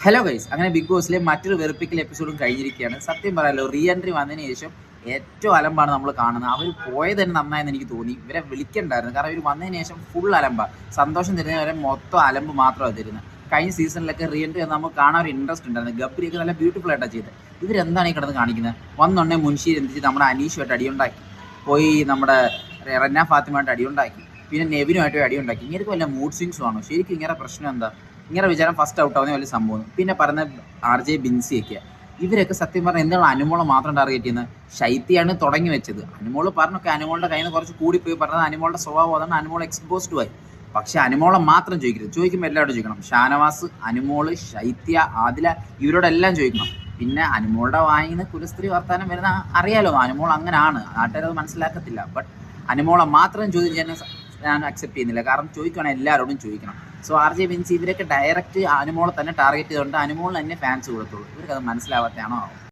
Hello guys, അങ്ങനെ big ബോസിലെ മറ്റൊരു വെറുപ്പിക്കൽ എപ്പിസോഡും കഴിഞ്ഞിരിക്കുകയാണ്. സത്യം പറയാലോ, റീ എൻട്രി വന്നതിന് ശേഷം ഏറ്റവും അലമ്പാണ് നമ്മൾ കാണുന്നത്. അവർ പോയത് തന്നെ നന്നായെന്ന് എനിക്ക് തോന്നി. ഇവരെ വിളിക്കണ്ടായിരുന്നു, കാരണം ഇവർ വന്നതിന് ശേഷം ഫുൾ അലമ്പാണ്. സന്തോഷം തരുന്നവരെ മൊത്തം അലമ്പ് മാത്രമാണ് തരുന്നത്. കഴിഞ്ഞ സീസണിലൊക്കെ റീ എൻട്രി നമുക്ക് കാണാൻ ഒരു ഇൻട്രസ്റ്റ് ഉണ്ടായിരുന്നു. ഗബ്രിയൊക്കെ നല്ല ബ്യൂട്ടിഫുൾ ആയിട്ടാണ് ചെയ്തത്. ഇവരെന്താണ് ഈ കിടന്ന് കാണിക്കുന്നത്? വന്നുണ്ടെ മുൻഷീർ എന്തിച്ച് നമ്മുടെ അനീഷുമായിട്ട് അടിയുണ്ടാക്കി, പോയി നമ്മുടെ റെന്ന ഫാത്തിമായിട്ട് അടിയുണ്ടാക്കി, പിന്നെ നെവിനുമായിട്ട് അടിയുണ്ടാക്കി. ഇങ്ങനെ വല്ല മൂഡ് സ്വിങ്സും ആണോ? ശരിക്കും ഇങ്ങനെ പ്രശ്നം എന്താ? ഇങ്ങനെ വിചാരം ഫസ്റ്റ് ഔട്ട് ആവുന്ന വലിയ സംഭവം. പിന്നെ പറഞ്ഞ RJ ബിൻസിയൊക്കെ, ഇവരൊക്കെ സത്യം പറഞ്ഞാൽ എന്താണ് അനുമോളെ മാത്രം ടാർഗറ്റ് ചെയ്യുന്നത്? ശൈത്യാണ് തുടങ്ങി വെച്ചത്. അനുമോള് പറഞ്ഞൊക്കെ അനുമോളുടെ കയ്യിൽ നിന്ന് കുറച്ച് കൂടിപ്പോയി പറഞ്ഞത്. അനുമോളുടെ സ്വഭാവം അതാണ്, അനുമോൾ എക്സ്പോസ്ഡ് ആയി. പക്ഷെ അനുമോളെ മാത്രം ചോദിക്കരുത്. ചോദിക്കുമ്പോൾ എല്ലാവരോടും ചോദിക്കണം. ഷാനവാസ്, അനുമോള്, ശൈത്യ, ആദില, ഇവരോടെല്ലാം ചോദിക്കണം. പിന്നെ അനുമോളുടെ വായിന്ന് കുലസ്ത്രീ വർത്താനം വരുന്ന അറിയാലോ, അനുമോൾ അങ്ങനെയാണ്. നാട്ടുകാരത് മനസ്സിലാക്കത്തില്ല. ബട്ട് അനുമോളെ മാത്രം ചോദിക്കാൻ ഞാൻ അക്സെപ്റ്റ് ചെയ്യുന്നില്ല. കാരണം ചോദിക്കുകയാണെങ്കിൽ എല്ലാവരോടും ചോദിക്കണം. സോ RJ ബിൻസി ഇവരൊക്കെ ഡയറക്റ്റ് അനുമോളെ തന്നെ ടാർഗറ്റ് ചെയ്തുകൊണ്ട് അനുമോളിന് തന്നെ ഫാൻസ് കൊടുത്തുള്ളൂ. ഇവർക്കത് മനസ്സിലാവാത്തതാണോ?